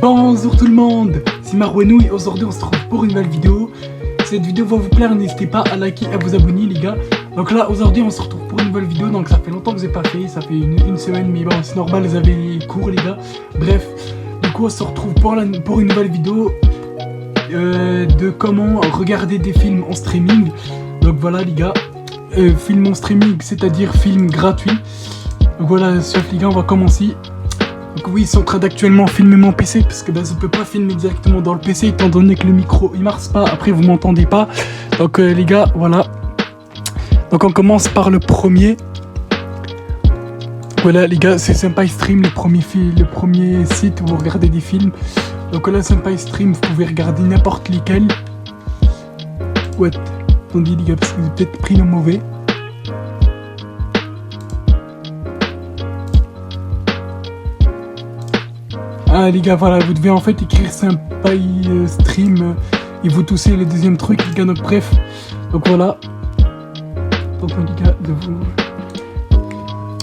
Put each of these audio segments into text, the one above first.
Bonjour tout le monde, c'est Marwenou et aujourd'hui on se retrouve pour une nouvelle vidéo. Si cette vidéo va vous plaire, n'hésitez pas à liker et à vous abonner les gars. Donc là aujourd'hui on se retrouve pour une nouvelle vidéo, donc ça fait longtemps que je n'ai pas fait, ça fait une semaine, mais bon c'est normal, vous avez les cours les gars. Bref, du coup on se retrouve pour une nouvelle vidéo de comment regarder des films en streaming. Donc voilà les gars, film en streaming, c'est-à-dire film gratuit. Donc voilà, chef les gars, on va commencer. Donc oui, ils sont en train d'actuellement filmer mon PC parce que je peux pas filmer directement dans le PC étant donné que le micro il marche pas, après vous m'entendez pas. Donc les gars, voilà. Donc on commence par le premier. Voilà les gars, c'est Senpai Stream, le premier site où vous regardez des films. Donc là, Senpai Stream, vous pouvez regarder n'importe lesquels. What? Attendez les gars, parce que vous avez peut-être pris le mauvais. Ah les gars, voilà, vous devez en fait écrire Senpai Stream et vous toussez le deuxième truc les gars, donc bref. Donc voilà. Donc les gars,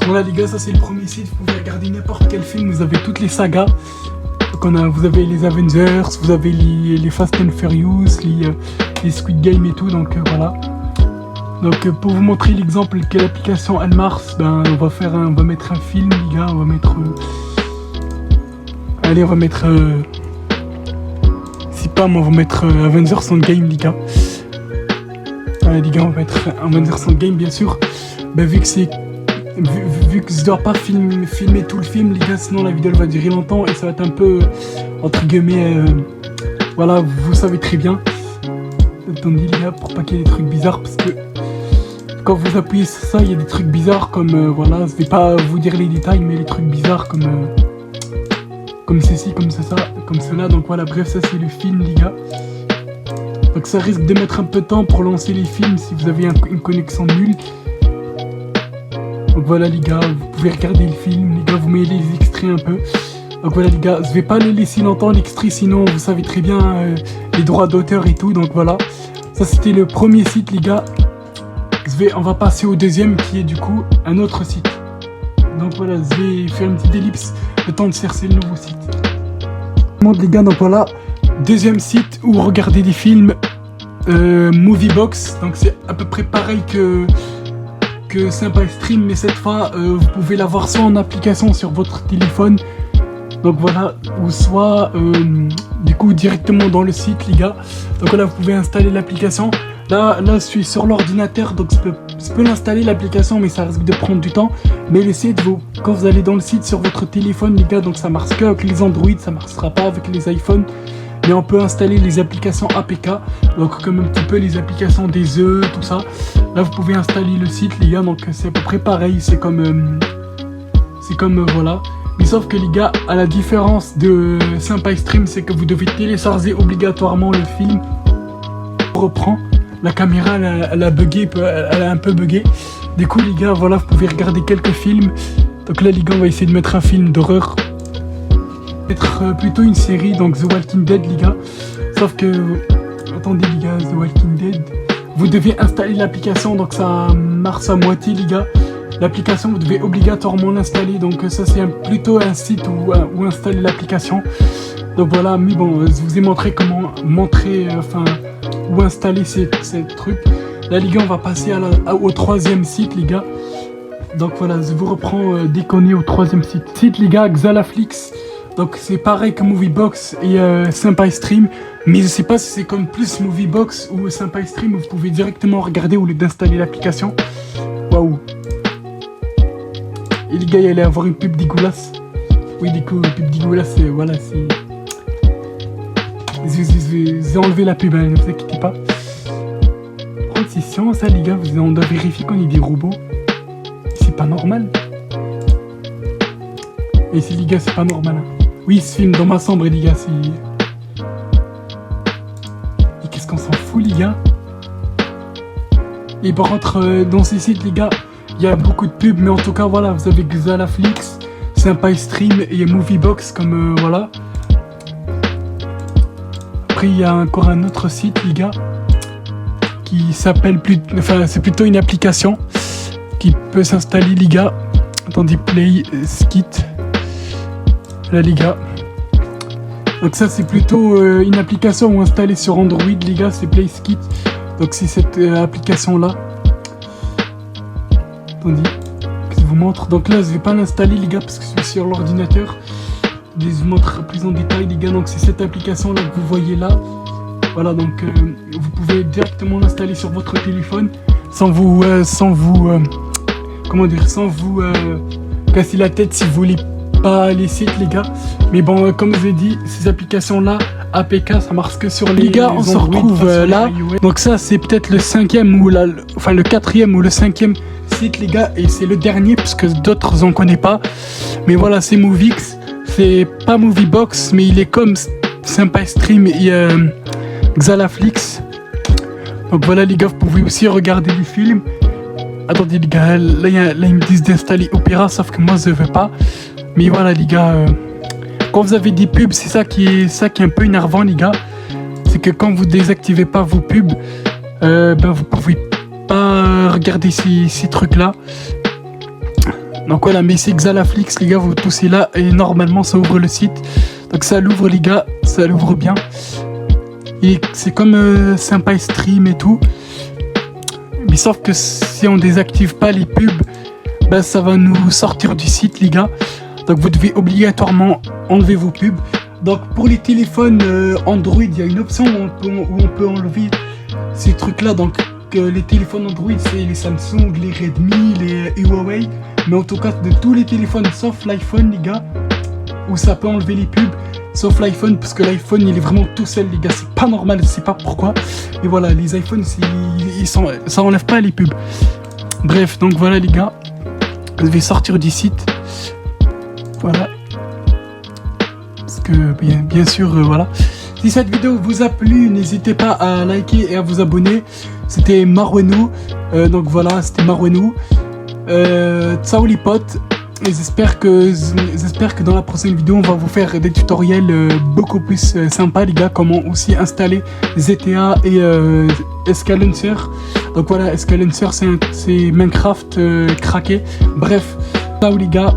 voilà les gars, ça c'est le premier site, vous pouvez regarder n'importe quel film, vous avez toutes les sagas. Donc vous avez les Avengers, vous avez les Fast and Furious, les Squid Game et tout, donc voilà. Donc pour vous montrer l'exemple que l'application elle marche, ben on va mettre un film les gars, on va mettre... Allez, on va mettre... Si pas, moi, on va mettre Avengers Endgame, les gars. Allez, les gars, on va mettre Avengers Endgame, bien sûr. Bah, vu que je dois pas filmer tout le film, les gars, sinon la vidéo elle va durer longtemps et ça va être un peu, entre guillemets, voilà, vous savez très bien. Attendez, les gars, pour pas qu'il y ait des trucs bizarres, parce que quand vous appuyez sur ça, il y a des trucs bizarres comme, voilà, je vais pas vous dire les détails, mais les trucs bizarres comme ceci, comme ça, comme cela, donc voilà, bref, ça c'est le film les gars. Donc ça risque de mettre un peu de temps pour lancer les films si vous avez une connexion nulle. Donc voilà les gars, vous pouvez regarder le film, les gars, vous mettez les extraits un peu. Donc voilà les gars, je vais pas le laisser longtemps l'extrait, sinon vous savez très bien les droits d'auteur et tout, donc voilà. Ça c'était le premier site les gars. On va passer au deuxième qui est du coup un autre site. Donc voilà, je vais faire une petite ellipse, le temps de chercher le nouveau site. Les gars, donc voilà, deuxième site où regarder des films, Moviebox. Donc c'est à peu près pareil que Senpai Stream, mais cette fois vous pouvez l'avoir soit en application sur votre téléphone, donc voilà, ou soit du coup directement dans le site les gars. Donc voilà, vous pouvez installer l'application. Là je suis sur l'ordinateur, donc je peux l'installer l'application, mais ça risque de prendre du temps. Mais le site, quand vous allez dans le site sur votre téléphone les gars, donc ça marche que avec les Android, ça marchera pas avec les iPhones. Mais on peut installer les applications APK, donc comme un petit peu les applications des œufs, tout ça. Là vous pouvez installer le site les gars, donc c'est à peu près pareil, c'est comme voilà. Mais sauf que les gars, à la différence de Senpai Stream, c'est que vous devez télécharger obligatoirement le film. On reprend. La caméra elle a bugué, elle a un peu bugué. Du coup les gars, voilà, vous pouvez regarder quelques films. Donc là les gars, on va essayer de mettre un film d'horreur. Mettre plutôt une série, donc The Walking Dead les gars. Sauf que, attendez les gars, The Walking Dead, vous devez installer l'application, donc ça marche à moitié les gars. L'application, vous devez obligatoirement l'installer, donc ça c'est plutôt un site où installer l'application. Donc voilà, mais bon, je vous ai montré comment où installer ces trucs. Là les gars, on va passer au troisième site les gars. Donc voilà, je vous reprends déconner au troisième site les gars, Xalaflix. Donc c'est pareil que Moviebox et Senpai Stream, mais je sais pas si c'est comme plus Moviebox ou Senpai Stream où vous pouvez directement regarder au lieu d'installer l'application. Waouh. Et les gars, il allait avoir une pub dégueulasse. Oui, du coup, une pub dégueulasse, voilà, c'est... J'ai enlevé la pub, hein, ne vous inquiétez pas. Par contre, c'est chiant ça les gars, on doit vérifier qu'on est des robots. C'est pas normal. Et ici les gars, c'est pas normal. Hein. Oui, il se filme dans ma chambre les gars, c'est... Et qu'est-ce qu'on s'en fout les gars. Et par contre, dans ces sites les gars, il y a beaucoup de pubs, mais en tout cas voilà, vous avez Xalaflix, Senpai Stream et Moviebox comme voilà. Après il y a encore un autre site les gars qui s'appelle c'est plutôt une application qui peut s'installer les gars. Attendez, Play Skit. Là les gars, Donc ça c'est plutôt une application installée sur Android les gars, c'est PlaySkit. Donc c'est cette application là. Attendez, que je vous montre. Donc là je vais pas l'installer les gars parce que c'est sur l'ordinateur. Je vous montre plus en détail les gars. Donc c'est cette application là que vous voyez là. Voilà, donc vous pouvez directement l'installer sur votre téléphone sans vous casser la tête si vous voulez pas les sites les gars. Mais bon, comme je vous ai dit, ces applications là APK ça marche que sur les gars. On se retrouve là. Donc ça c'est peut-être le 5e ou le 4e ou le 5e site les gars, et c'est le dernier parce que d'autres on connaît pas. Mais voilà, c'est Movix, c'est pas Moviebox mais il est comme Sympastream et Xalaflix. Donc voilà les gars, vous pouvez aussi regarder des films. Attendez les gars, là ils me disent d'installer Opera, sauf que moi je veux pas. Mais voilà les gars, quand vous avez des pubs, c'est ça qui est un peu énervant les gars. C'est que quand vous désactivez pas vos pubs, vous pouvez pas regarder ces trucs là. Donc voilà, mais c'est Xalaflix les gars, vous poussez là et normalement ça ouvre le site. Donc ça l'ouvre les gars, ça l'ouvre bien. Et c'est comme Sympastream et tout. Mais sauf que si on désactive pas les pubs, ça va nous sortir du site les gars. Donc vous devez obligatoirement enlever vos pubs. Donc pour les téléphones Android, il y a une option où on peut enlever ces trucs là. Donc les téléphones Android c'est les Samsung, les Redmi, les Huawei. Mais en tout cas de tous les téléphones sauf l'iPhone les gars, où ça peut enlever les pubs. Sauf l'iPhone, parce que l'iPhone il est vraiment tout seul les gars, c'est pas normal, je sais pas pourquoi. Et voilà, les iPhones ça enlève pas les pubs. Bref, donc voilà les gars, je vais sortir du site. Voilà. Parce que bien sûr, voilà. Si cette vidéo vous a plu, n'hésitez pas à liker et à vous abonner. C'était Marwenou. Donc voilà, c'était Marwenou. Ciao les potes. Et j'espère que dans la prochaine vidéo on va vous faire des tutoriels beaucoup plus sympas les gars, comment aussi installer ZTA et SK-Launcher. Donc voilà, SK-Launcher c'est Minecraft craqué. Bref, ciao les gars.